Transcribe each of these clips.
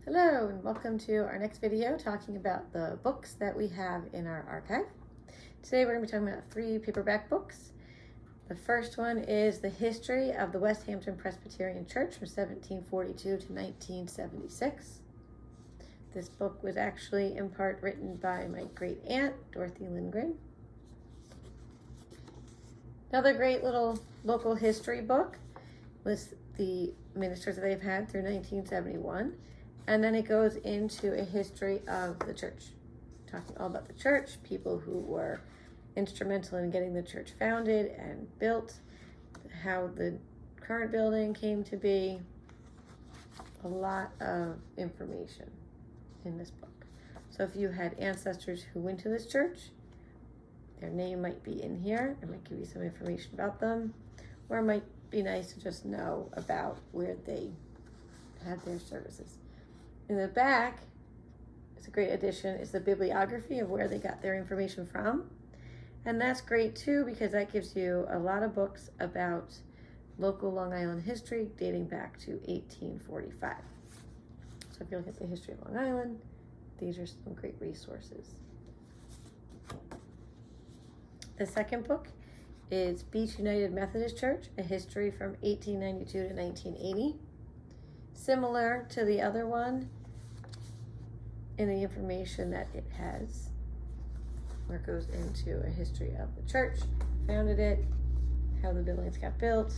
Hello and welcome to our next video talking about the books that we have in our archive. Today we're going to be talking about 3 paperback books. The first one is The History of the Westhampton Presbyterian Church from 1742 to 1976. This book was actually in part written by my great aunt, Dorothy Lindgren. Another great little local history book lists the ministers that they've had through 1971. And then it goes into a history of the church, talking all about the church, people who were instrumental in getting the church founded and built, how the current building came to be. A lot of information in this book. So if you had ancestors who went to this church, their name might be in here. It might give you some information about them, or it might be nice to just know about where they had their services. In the back, it's a great addition, is the bibliography of where they got their information from. And that's great too, because that gives you a lot of books about local Long Island history dating back to 1845. So if you look at the history of Long Island, these are some great resources. The second book is Beach United Methodist Church, a history from 1892 to 1980. Similar to the other one in the information that it has, where it goes into a history of the church, founded it, how the buildings got built,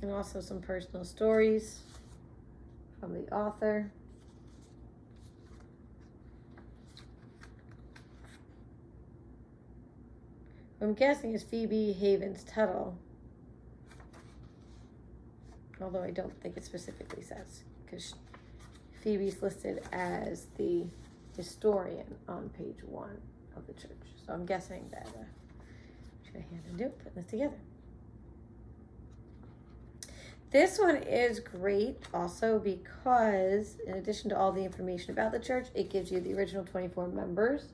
and also some personal stories from the author. What I'm guessing is Phoebe Havens Tuttle, although I don't think it specifically says, because Phoebe's listed as the historian on page 1 of the church. So I'm guessing that should I hand and do putting this together. This one is great also because in addition to all the information about the church, it gives you the original 24 members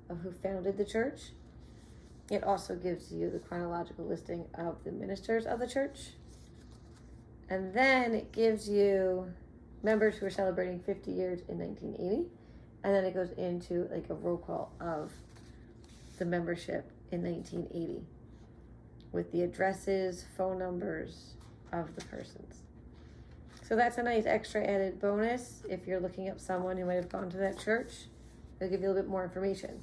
of who founded the church. It also gives you the chronological listing of the ministers of the church. And then it gives you members who are celebrating 50 years in 1980. And then it goes into like a roll call of the membership in 1980 with the addresses, phone numbers of the persons. So that's a nice extra added bonus if you're looking up someone who might have gone to that church. They'll give you a little bit more information.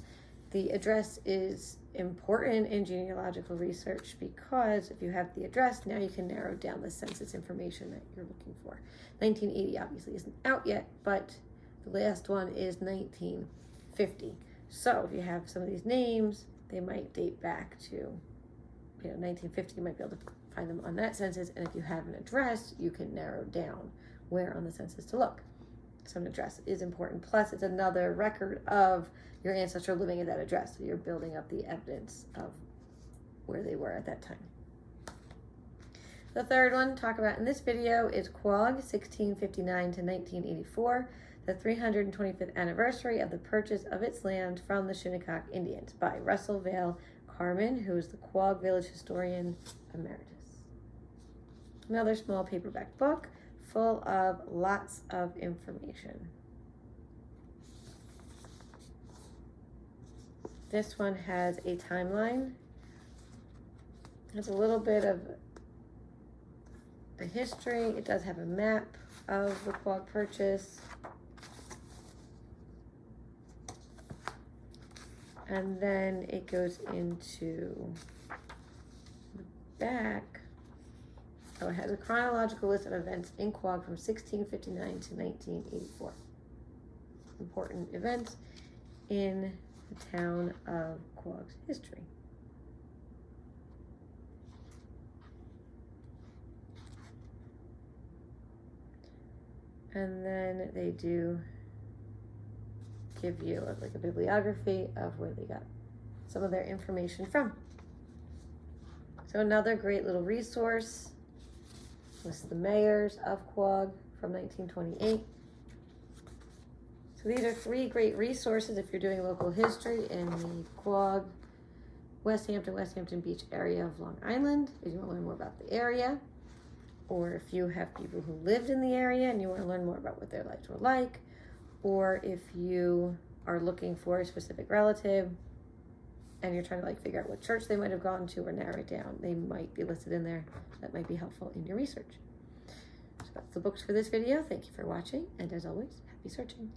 The address is important in genealogical research because if you have the address, now you can narrow down the census information that you're looking for. 1980 obviously isn't out yet, but the last one is 1950. So if you have some of these names, they might date back to 1950. You might be able to find them on that census, and if you have an address, you can narrow down where on the census to look. So an address is important. Plus, it's another record of your ancestor living at that address. So you're building up the evidence of where they were at that time. The third one to talk about in this video is Quogue, 1659 to 1984, the 325th anniversary of the purchase of its land from the Shinnecock Indians by Russell Vale Carman, who is the Quogue Village Historian Emeritus. Another small paperback book full of lots of information. This one has a timeline. It's a little bit of the history. It does have a map of the Quogue purchase. And then it goes into the back. Oh, it has a chronological list of events in Quogue from 1659 to 1984. Important events in the town of Quogue's history. And then they do give you like a bibliography of where they got some of their information from. So another great little resource lists the mayors of Quogue from 1928. So these are 3 great resources if you're doing local history in the Quogue, Westhampton Beach area of Long Island, if you want to learn more about the area. or if you have people who lived in the area and you want to learn more about what their lives were like, or if you are looking for a specific relative and you're trying to like figure out what church they might have gone to or narrow it down, they might be listed in there. That might be helpful in your research. So that's the books for this video. Thank you for watching, and as always, happy searching.